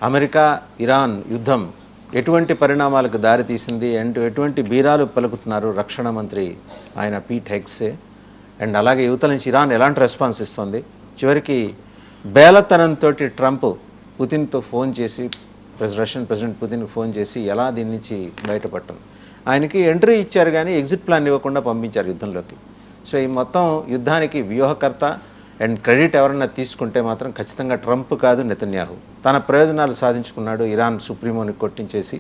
America Iran యుద్ధం ఎటువంటి పరిణామాలకు దారితీసింది అండ్ ఎటువంటి బీరాలు పలుకుతున్నారు రక్షణ మంత్రి ఆయన పీట్ హెగ్సే. అండ్ అలాగే యువతల నుంచి ఇరాన్ ఎలాంటి రెస్పాన్స్ ఇస్తుంది. చివరికి బేలతనంతో ట్రంప్ పుతిన్తో ఫోన్ చేసి రష్యన్ ప్రెసిడెంట్ పుతిన్కి ఫోన్ చేసి ఎలా దీని నుంచి బయటపడటం, ఆయనకి ఎంట్రీ ఇచ్చారు కానీ ఎగ్జిట్ ప్లాన్ ఇవ్వకుండా పంపించారు యుద్ధంలోకి. సో ఈ మొత్తం యుద్ధానికి వ్యూహకర్త అండ్ క్రెడిట్ ఎవరన్నా తీసుకుంటే మాత్రం ఖచ్చితంగా ట్రంప్ కాదు, నెతన్యాహు. తన ప్రయోజనాలు సాధించుకున్నాడు. ఇరాన్ సుప్రీమోని కొట్టించేసి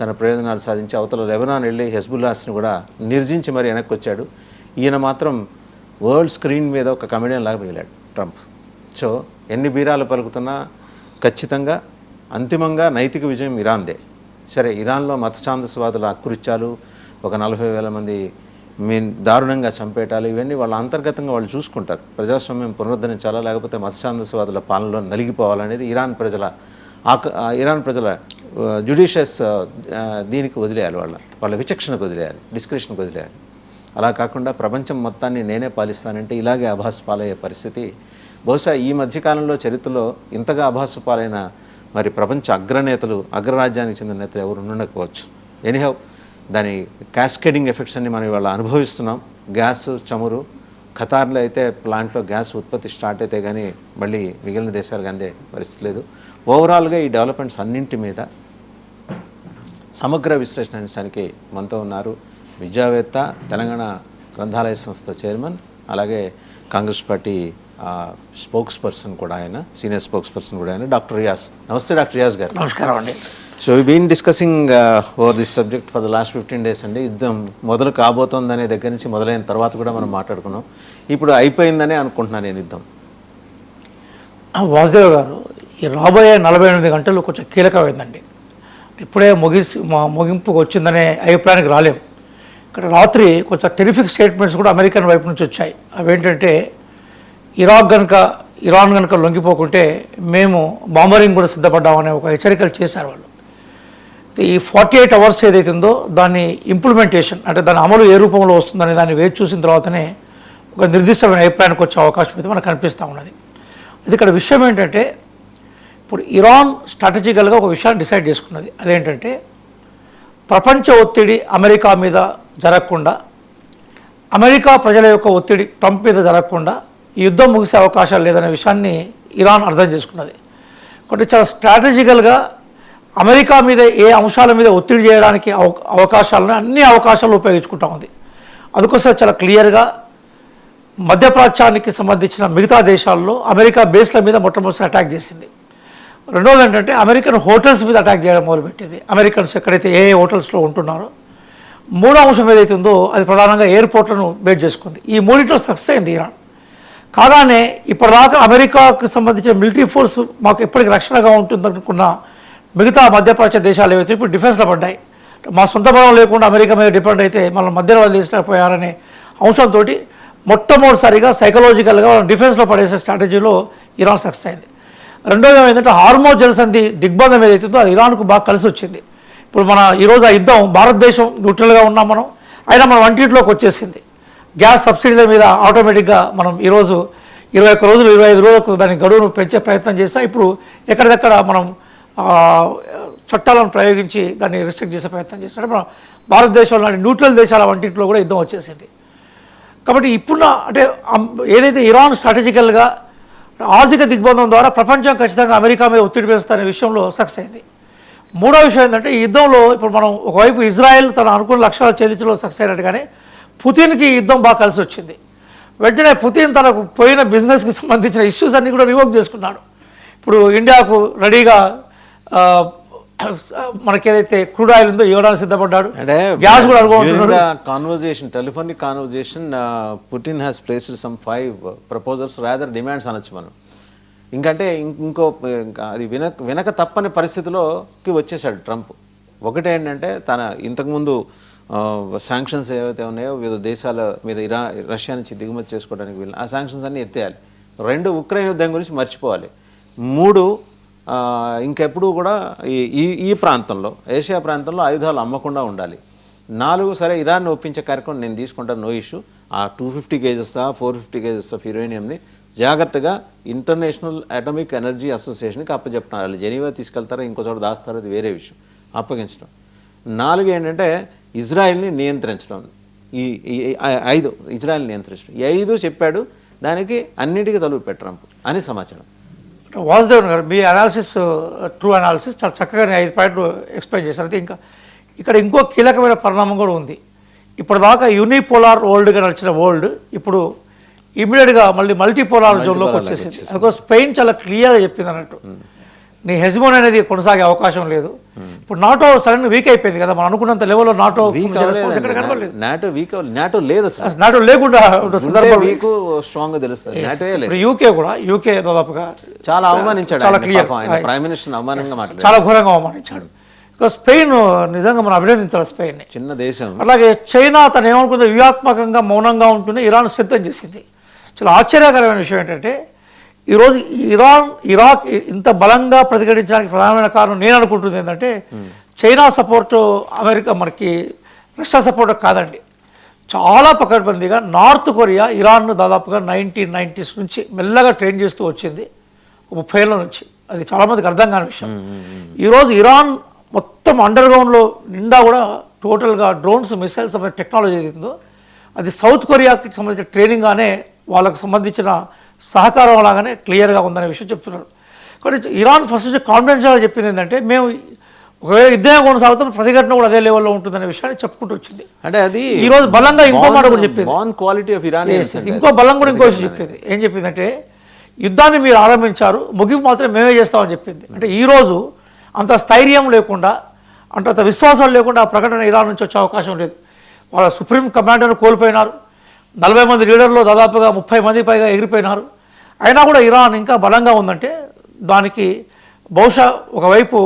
తన ప్రయోజనాలు సాధించి అవతల లెబనాన్ వెళ్ళి హెజ్బుల్లాస్ని కూడా నిర్జించి మరి వెనక్కి వచ్చాడు. ఈయన మాత్రం వరల్డ్ స్క్రీన్ మీద ఒక కమెడియన్ లాగా మిగిలాడు ట్రంప్. సో ఎన్ని బీరాలు పలుకుతున్నా ఖచ్చితంగా అంతిమంగా నైతిక విజయం ఇరాన్దే. సరే, ఇరాన్లో మత ఛాందసవాదుల అకృత్యాలు, ఒక 40,000 మంది దారుణంగా చంపేటాలు, ఇవన్నీ వాళ్ళ అంతర్గతంగా వాళ్ళు చూసుకుంటారు. ప్రజాస్వామ్యం పునరుద్ధరించాలా లేకపోతే మత ఛాందసవాదుల పాలనలో నలిగిపోవాలనేది ఇరాన్ ప్రజల జ్యుడిషియస్ దీనికి వదిలేయాలి, వాళ్ళ విచక్షణకు వదిలేయాలి, డిస్క్రిప్షన్కి వదిలేయాలి. అలా కాకుండా ప్రపంచం మొత్తాన్ని నేనే పాలిస్తానంటే ఇలాగే అభాసు పాలయ్యే పరిస్థితి బహుశా ఈ మధ్యకాలంలో చరిత్రలో ఇంతగా అభాసు పాలైన మరి ప్రపంచ అగ్రరాజ్యానికి చెందిన నేతలు ఎవరు ఉండకపోవచ్చు. ఎనీహౌ దాని క్యాస్కేడింగ్ ఎఫెక్ట్స్ అన్ని మనం ఇవాళ అనుభవిస్తున్నాం. గ్యాస్, చమురు, ఖతార్లో అయితే ప్లాంట్లో గ్యాస్ ఉత్పత్తి స్టార్ట్ అయితే కానీ మళ్ళీ మిగిలిన దేశాలకు అందే పరిస్థితి లేదు. ఓవరాల్గా ఈ డెవలప్మెంట్స్ అన్నింటి మీద సమగ్ర విశ్లేషణ అందించడానికి మనతో ఉన్నారు విద్యావేత్త, తెలంగాణ గ్రంథాలయ సంస్థ చైర్మన్, అలాగే కాంగ్రెస్ పార్టీ స్పోక్స్ పర్సన్ కూడా ఆయన, సీనియర్ స్పోక్స్ పర్సన్ కూడా ఆయన, డాక్టర్ రియాజ్. నమస్తే డాక్టర్ రియాజ్ గారు. నమస్కారం అండి. So we been discussing over this subject for the last 15 days అండి. యుద్ధం మొదలు కాబోతోందనే దగ్గర నుంచి మొదలైన తర్వాత కూడా మనం మాట్లాడుకున్నాం. ఇప్పుడు అయిపోయిందనే అనుకుంటున్నాను నేను యుద్ధం. వాసుదేవ్ గారు, ఈ రాబోయే 48 గంటలు కొంచెం కీలకమైందండి. ఇప్పుడే ముగింపుకు వచ్చిందనే అభిప్రాయానికి రాలేము. ఇక్కడ రాత్రి కొంచెం టెరిఫిక్ స్టేట్మెంట్స్ కూడా అమెరికన్ వైపు నుంచి వచ్చాయి. అవేంటంటే ఇరాన్ కనుక లొంగిపోకుంటే మేము బాంబరింగ్ కూడా సిద్ధపడ్డామనే ఒక హెచ్చరికలు చేశారు వాళ్ళు. ఈ 48 hours ఏదైతే ఉందో దాన్ని ఇంప్లిమెంటేషన్ అంటే దాని అమలు ఏ రూపంలో వస్తుందనే దాన్ని వేచి చూసిన తర్వాతనే ఒక నిర్దిష్టమైన అభిప్రాయానికి వచ్చే అవకాశం అయితే మనకు కనిపిస్తూ ఉన్నది. అది ఇక్కడ విషయం ఏంటంటే, ఇప్పుడు ఇరాన్ స్ట్రాటజికల్గా ఒక విషయాన్ని డిసైడ్ చేసుకున్నది. అదేంటంటే ప్రపంచ ఒత్తిడి అమెరికా మీద జరగకుండా, అమెరికా ప్రజల యొక్క ఒత్తిడి ట్రంప్ మీద జరగకుండా ఈ యుద్ధం ముగిసే అవకాశాలు లేదనే విషయాన్ని ఇరాన్ అర్థం చేసుకున్నది. కాబట్టి చాలా స్ట్రాటజికల్గా అమెరికా మీద ఏ అంశాల మీద ఒత్తిడి చేయడానికి అవకాశాలను అన్ని అవకాశాలు ఉపయోగించుకుంటా ఉంది. అందుకోసం చాలా క్లియర్గా మధ్యప్రాచ్యానికి సంబంధించిన మిగతా దేశాల్లో అమెరికా బేస్ల మీద మొట్టమొదటి అటాక్ చేసింది. రెండోది ఏంటంటే అమెరికన్ హోటల్స్ మీద అటాక్ చేయడం మొదలుపెట్టింది. అమెరికన్స్ ఎక్కడైతే ఏ హోటల్స్లో ఉంటున్నారో. మూడో అంశం ఏదైతే ఉందో అది ప్రధానంగా ఎయిర్పోర్ట్లను బేస్ చేసుకుంది. ఈ మూడింటిలో సక్సెస్ అయింది ఇరాన్. కాగానే ఇప్పటిదాకా అమెరికాకు సంబంధించిన మిలిటరీ ఫోర్స్ మాకు ఎప్పటికీ రక్షణగా ఉంటుందనుకున్న మిగతా మధ్యప్రాచ్య దేశాలు ఏవైతే ఇప్పుడు డిఫెన్స్లో పడ్డాయి. మా సొంత బలం లేకుండా అమెరికా మీద డిపెండ్ అయితే మనం మధ్యలో వాళ్ళు తీసుకుపోయారనే అంశంతో మొట్టమొదటిసారిగా సైకలాజికల్గా వాళ్ళని డిఫెన్స్లో పడేసే స్ట్రాటజీలో ఇరాన్ సక్సెస్ అయింది. రెండోది ఏంటంటే హార్మోజ్ జలసంధి దిగ్బంధం ఏదైతుందో అది ఇరాన్కు బాగా కలిసి వచ్చింది. ఇప్పుడు మన ఈరోజు ఆ యుద్ధం భారతదేశం న్యూట్రల్గా ఉన్నాం మనం, అయినా మన వంటింట్లోకి వచ్చేసింది. గ్యాస్ సబ్సిడీల మీద ఆటోమేటిక్గా మనం ఈరోజు 21 రోజులు 25 రోజులకు దాని గడువును పెంచే ప్రయత్నం చేస్తాం. ఇప్పుడు ఎక్కడిదక్కడ మనం చట్టాలను ప్రయోగించి దాన్ని రిస్ట్రిక్ట్ చేసే ప్రయత్నం చేస్తాం. మన భారతదేశంలోని న్యూట్రల్ దేశాల వంటింట్లో కూడా యుద్ధం వచ్చేసింది. కాబట్టి ఇప్పుడు అంటే ఏదైతే ఇరాన్ స్ట్రాటజికల్గా ఆర్థిక దిగ్బంధం ద్వారా ప్రపంచం ఖచ్చితంగా అమెరికా మీద ఒత్తిడి పెంచుతున్న విషయంలో సక్సెస్ అయింది. మూడో విషయం ఏంటంటే ఈ యుద్ధంలో ఇప్పుడు మనం ఒకవైపు ఇజ్రాయెల్ తన అనుకున్న లక్ష్యాలు ఛేదించడంలో సక్సెస్ అయినట్టుగానే పుతిన్కి యుద్ధం బాగా కలిసి వచ్చింది. వెంటనే పుతిన్ తనకు పోయిన బిజినెస్కి సంబంధించిన ఇష్యూస్ అన్నీ కూడా రివోక్ చేసుకున్నాడు. ఇప్పుడు ఇండియాకు రెడీగా మనకేదైతే క్రూడ్ ఆయిల్ ఉందో ఇవ్వడానికి సిద్ధపడ్డాడు. గ్యాస్ కూడా conversation, telephonic conversation, Putin has placed some 5 proposals rather demands అనొచ్చు మనం. ఇంకంటే అది వినక తప్పని పరిస్థితిలోకి వచ్చేసాడు ట్రంప్. ఒకటేంటంటే తన ఇంతకుముందు శాంక్షన్స్ ఏవైతే ఉన్నాయో వివిధ దేశాల మీద రష్యా నుంచి దిగుమతి చేసుకోవడానికి వీళ్ళు ఆ శాంక్షన్స్ అన్నీ ఎత్తేయాలి. 2 ఉక్రెయిన్ యుద్ధం గురించి మర్చిపోవాలి. 3 ఇంకెప్పుడు కూడా ఈ ప్రాంతంలో ఏషియా ప్రాంతంలో ఆయుధాలు అమ్మకుండా ఉండాలి. 4 సరే ఇరాన్ ఒప్పించే కార్యక్రమం నేను తీసుకుంటాను, నో ఇష్యూ. ఆ 250 kgs 450 kgs ఆఫ్ యురేనియంని జాగ్రత్తగా ఇంటర్నేషనల్ అటామిక్ ఎనర్జీ అసోసియేషన్కి అప్పచెప్తున్నారు. వాళ్ళు జెనీవా తీసుకెళ్తారో ఇంకో చోట దాస్తారో అది వేరే విషయం. అప్పగించడం. 4 ఏంటంటే ఇజ్రాయెల్ని నియంత్రించడం. ఈ 5 ఇజ్రాయెల్ని నియంత్రించడం. ఈ 5 చెప్పాడు. దానికి అన్నిటికీ తలుపు పెట్టరంపు అని సమాచారం. వాసుదేవన్ గారు మీ అనాలిసిస్ ట్రూ అనాలిసిస్ చాలా చక్కగా 5 పాయింట్లు ఎక్స్ప్లెయిన్ చేశారు. అయితే ఇంకా ఇక్కడ ఇంకో కీలకమైన పరిణామం కూడా ఉంది. ఇప్పటిదాకా యూనిపోలార్ వరల్డ్గా నడిచిన వరల్డ్ ఇప్పుడు ఇమీడియట్గా మళ్ళీ మల్టీపోలార్ జోన్లోకి వచ్చేసింది. అందుకో స్పెయిన్ చాలా క్లియర్గా చెప్పింది అన్నట్టు, నీ హెజ్మోన్ అనేది కొనసాగే అవకాశం లేదు. ఇప్పుడు నాటో సడన్ వీక్ అయిపోయింది కదా, మనం అనుకున్నంత లెవెల్లో నాటో ఎక్కడ కనబడలేదు. నాటో లేదు అసలు, నాటో లేకుండా యూకే కూడా యూకే దాదాపుగా చాలా అవమానించాడు, చాలా క్లియర్, ప్రైమ్ మినిస్టర్ అవమానంగా మాట్లాడాడు, చాలా ఘోరంగా అవమానించాడు. ఇక స్పెయిన్ నిజంగా మనం అభినందించాలి స్పెయిన్, చిన్న దేశం. అలాగే చైనా తను ఏమనుకుందో వ్యూహాత్మకంగా మౌనంగా ఉంటుంది, ఇరాన్ సిద్ధం చేసింది. చాలా ఆశ్చర్యకరమైన విషయం ఏంటంటే ఈరోజు ఇరాక్ ఇంత బలంగా ప్రతిఘటించడానికి ప్రధానమైన కారణం నేను అనుకుంటుంది ఏంటంటే చైనా సపోర్టు అమెరికా మనకి రష్యా సపోర్ట్ కాదండి. చాలా పకడ్బందీగా నార్త్ కొరియా ఇరాన్ను దాదాపుగా 1990s నుంచి మెల్లగా ట్రైన్ చేస్తూ వచ్చింది, 30 ఏళ్ళ నుంచి. అది చాలామందికి అర్థం కాని విషయం. ఈరోజు ఇరాన్ మొత్తం అండర్ గ్రౌండ్లో నిండా కూడా టోటల్గా డ్రోన్స్ మిసైల్స్ సంబంధించిన టెక్నాలజీ ఏదైతుందో అది సౌత్ కొరియాకి సంబంధించిన ట్రైనింగ్గానే వాళ్ళకు సంబంధించిన సహకారం లాగానే క్లియర్గా ఉందనే విషయం చెప్తున్నారు. కాబట్టి ఇరాన్ ఫస్ట్ నుంచి కాన్ఫిడెన్షియల్గా చెప్పింది ఏంటంటే మేము ఒకవేళ యుద్ధం కొనసాగుతాం ప్రతిఘటన కూడా అదే లెవెల్లో ఉంటుందనే విషయాన్ని చెప్పుకుంటూ వచ్చింది. అంటే అది ఈరోజు బలంగా ఇంకో మాట కూడా చెప్పింది, క్వాలిటీ ఆఫ్ ఇరాన్ ఇంకో బలం కూడా ఇంకో విషయం చెప్పింది. ఏం చెప్పిందంటే యుద్ధాన్ని మీరు ఆరంభించారు, ముగింపు మాత్రం మేమే చేస్తామని చెప్పింది. అంటే ఈరోజు అంత స్థైర్యం లేకుండా అంత విశ్వాసం లేకుండా ఆ ప్రకటన ఇరాన్ నుంచి వచ్చే అవకాశం లేదు. వాళ్ళ సుప్రీం కమాండర్ను కోల్పోయినారు, 40 మంది లీడర్లు దాదాపుగా 30 మంది పైగా ఎగిరిపోయినారు. అయినా కూడా ఇరాన్ ఇంకా బలంగా ఉందంటే దానికి బహుశా ఒకవైపు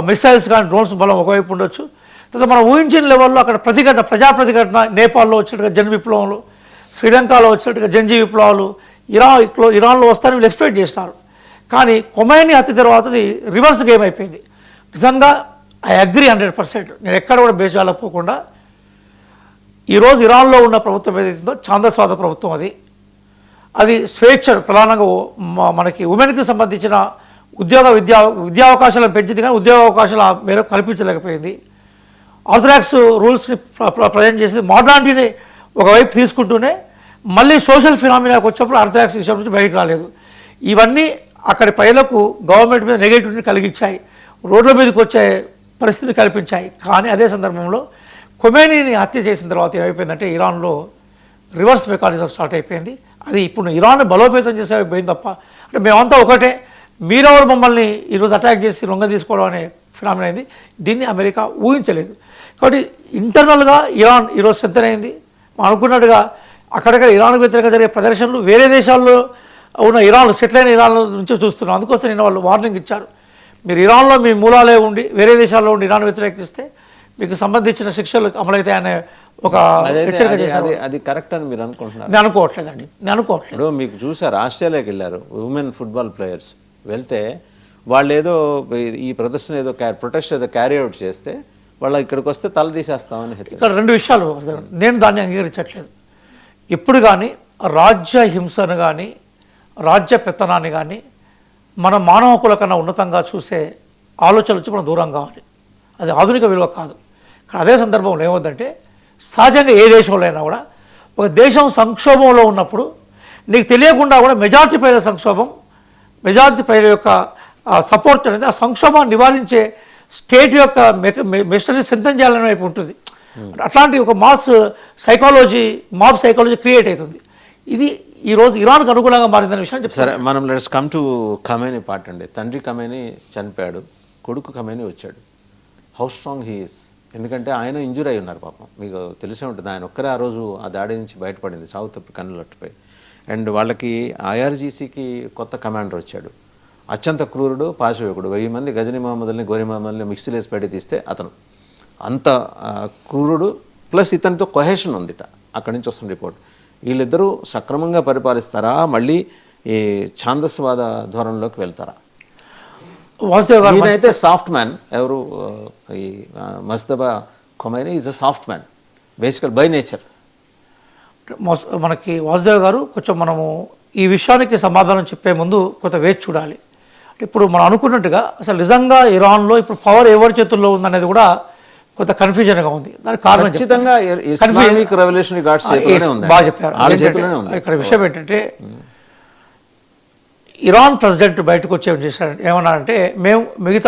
మిసైల్స్ కానీ డ్రోన్స్ బలం ఒకవైపు ఉండొచ్చు. తర్వాత మనం ఊహించిన లెవెల్లో అక్కడ ప్రజా ప్రతిఘటన నేపాల్లో వచ్చినట్టుగా జన్ విప్లవంలో, శ్రీలంకలో వచ్చినట్టుగా జంజీ విప్లవాలు ఇరాన్లో వస్తారని వీళ్ళు ఎక్స్పెక్ట్ చేస్తున్నారు. కానీ ఖొమైనీ హత్య తర్వాత అది రివర్స్ గేమ్ అయిపోయింది. నిజంగా ఐ అగ్రీ 100%. నేను ఎక్కడ కూడా బేజాలపోకుండా ఈరోజు ఇరాన్లో ఉన్న ప్రభుత్వం ఏదైతుందో ఛాందస్వాద ప్రభుత్వం, అది స్వేచ్ఛ ప్రధానంగా మనకి ఉమెన్కి సంబంధించిన విద్యా అవకాశాలను పెంచింది కానీ ఉద్యోగ అవకాశాలు ఆ మేరకు కల్పించలేకపోయింది. ఆర్థడాక్స్ రూల్స్ని ప్రజెంట్ చేసింది, మోడర్నిటీని ఒకవైపు తీసుకుంటూనే మళ్ళీ సోషల్ ఫినామినాకి వచ్చినప్పుడు ఆర్థడాక్స్ విషయం నుంచి బయటకు రాలేదు. ఇవన్నీ అక్కడి ప్రజలకు గవర్నమెంట్ మీద నెగటివిటీని కలిగించాయి, రోడ్ల మీదకి వచ్చే పరిస్థితి కల్పించాయి. కానీ అదే సందర్భంలో ఖొమైనీని హత్య చేసిన తర్వాత ఏమైపోయిందంటే ఇరాన్లో రివర్స్ మెకానిజం స్టార్ట్ అయిపోయింది. అది ఇప్పుడు ఇరాన్ బలోపేతం చేసే పోయింది తప్ప, అంటే మేమంతా ఒకటే, మీరెవరు మమ్మల్ని ఈరోజు అటాక్ చేసి లొంగ తీసుకోవడం అనే ఫినామినా అయింది. దీన్ని అమెరికా ఊహించలేదు. కాబట్టి ఇంటర్నల్గా ఇరాన్ ఈరోజు స్ట్రెంథెన్ అయింది. మనం అనుకున్నట్టుగా అక్కడక్కడ ఇరాన్కు వ్యతిరేకంగా జరిగే ప్రదర్శనలు వేరే దేశాల్లో ఉన్న ఇరాన్ సెటిల్ అయిన ఇరాన్ నుంచి చూస్తున్నాం. అందుకోసం నేను వాళ్ళు వార్నింగ్ ఇచ్చారు, మీరు ఇరాన్లో మీ మూలాలే ఉండి వేరే దేశాల్లో ఉండి ఇరాన్ వ్యతిరేకిస్తే మీకు సంబంధించిన శిక్షలు అమలవుతాయనే ఒక హెచ్చరిక చేశారు. అది కరెక్ట్ అని మీరు అనుకుంటున్నారు? నేను అనుకోవట్లేదండి, నేను అనుకోవట్లేదు. మీకు చూసారు ఆస్ట్రేలియాకి వెళ్ళారు ఉమెన్ ఫుట్బాల్ ప్లేయర్స్, వెళ్తే వాళ్ళు ఏదో ఈ ప్రదర్శన ఏదో ప్రొటెస్ట్ ఏదో క్యారీ అవుట్ చేస్తే వాళ్ళు ఇక్కడికి వస్తే తల తీసేస్తామని. ఇక్కడ 2 విషయాలు, నేను దాన్ని అంగీకరించట్లేదు. ఇప్పుడు కానీ రాజ్య హింసను కానీ రాజ్య పెత్తనాన్ని కానీ మన మానవ హక్కుల కన్నా ఉన్నతంగా చూసే ఆలోచనలు వచ్చి మనం దూరం కావాలి. అది ఆధునిక విలువ కాదు. కానీ అదే సందర్భంలో ఏమవుతుందంటే సహజంగా ఏ దేశంలో అయినా కూడా ఒక దేశం సంక్షోభంలో ఉన్నప్పుడు నీకు తెలియకుండా కూడా మెజారిటీ ప్రజల సంక్షోభం, మెజారిటీ ప్రజల యొక్క సపోర్ట్ అనేది ఆ సంక్షోభాన్ని నివారించే స్టేట్ యొక్క మెషినరీ సిద్ధం చేయాలని వైపు ఉంటుంది. అట్లాంటి ఒక మాస్ సైకాలజీ క్రియేట్ అవుతుంది. ఇది ఈరోజు ఇరాన్కు అనుకూలంగా మారిందనే విషయం చెప్తారు. సరే, మనం let's come to Khamenei part అండి. తండ్రి ఖమేనీ చనిపోయాడు, కొడుకు ఖమేనీ వచ్చాడు. How strong he is? ఎందుకంటే ఆయన ఇంజూర్ అయి ఉన్నారు పాపం, మీకు తెలిసే ఉంటుంది. ఆయన ఒక్కరే ఆ రోజు ఆ దాడి నుంచి బయటపడింది, సావు తప్పి కన్నులట్టుపై. అండ్ వాళ్ళకి ఐఆర్జీసీకి కొత్త కమాండర్ వచ్చాడు, అత్యంత క్రూరుడు, పాశవికుడు. 1000 మంది గజనీ మహమ్మద్ని గోరి మహమ్మద్ని మిక్సీలు వేసి పెట్టి తీస్తే అతను అంత క్రూరుడు. ప్లస్ ఇతనితో కొహేషన్ ఉందిట, అక్కడి నుంచి వస్తున్న రిపోర్ట్. వీళ్ళిద్దరూ సక్రమంగా పరిపాలిస్తారా, మళ్ళీ ఈ ఛాందస్వాద ధోరణిలోకి వెళ్తారా? ఈయనైతే సాఫ్ట్ మ్యాన్. ఎవరు ఈ Mojtaba Khomeini is a soft man basically by nature. మనకి వాసుదేవ్ గారు కొంచెం మనము ఈ విషయానికి సమాధానం చెప్పే ముందు కొంత వేచి చూడాలి. అంటే ఇప్పుడు మనం అనుకున్నట్టుగా అసలు నిజంగా ఇరాన్లో ఇప్పుడు పవర్ ఎవరి చేతుల్లో ఉందనేది కూడా కొంత కన్ఫ్యూజన్గా ఉంది. దానికి కారణం ఖచ్చితంగా ఇస్లామిక్ రెవల్యూషనరీ గార్డ్స్ చేతిలోనే ఉంది. బాగా చెప్పారు. వాళ్ళ చేతిలోనే ఉంది. ఇక్కడ విషయం ఏంటంటే ఇరాన్ ప్రెసిడెంట్ బయటకు వచ్చి ఏమన్నారంటే మేము మిగతా